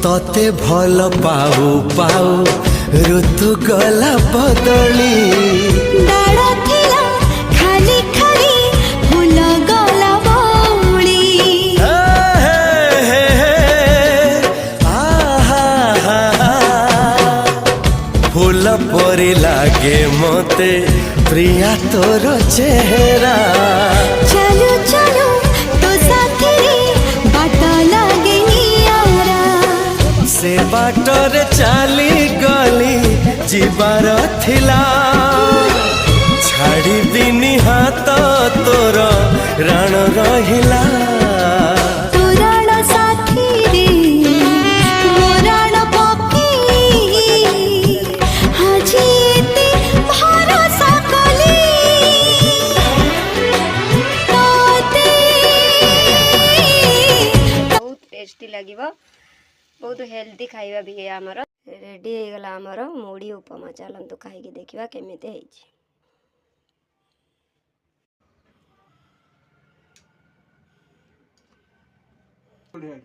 तते भल पाऊ पाऊ ऋतु गला बदली डाळ थिला खाली खाली फूल गला बौली फूल परी लागे मते प्रिया तोर चेहरा चलो चलो तो साथी रे बाट लागे नियारा से बाटर चली गली जीवार थिला छाड़ी दिनी हाथ तोर राण रहिला तोरण साथी रे मोरण पकी हाजी एते भरोसा कली तोते बहुत टेस्टी लगिबो बहुत हेल्दी खाइबा भी है आमर रेडी हो गला आमर मुढ़ी उपमा चलतु खाई देखा केमिति बढ़िया।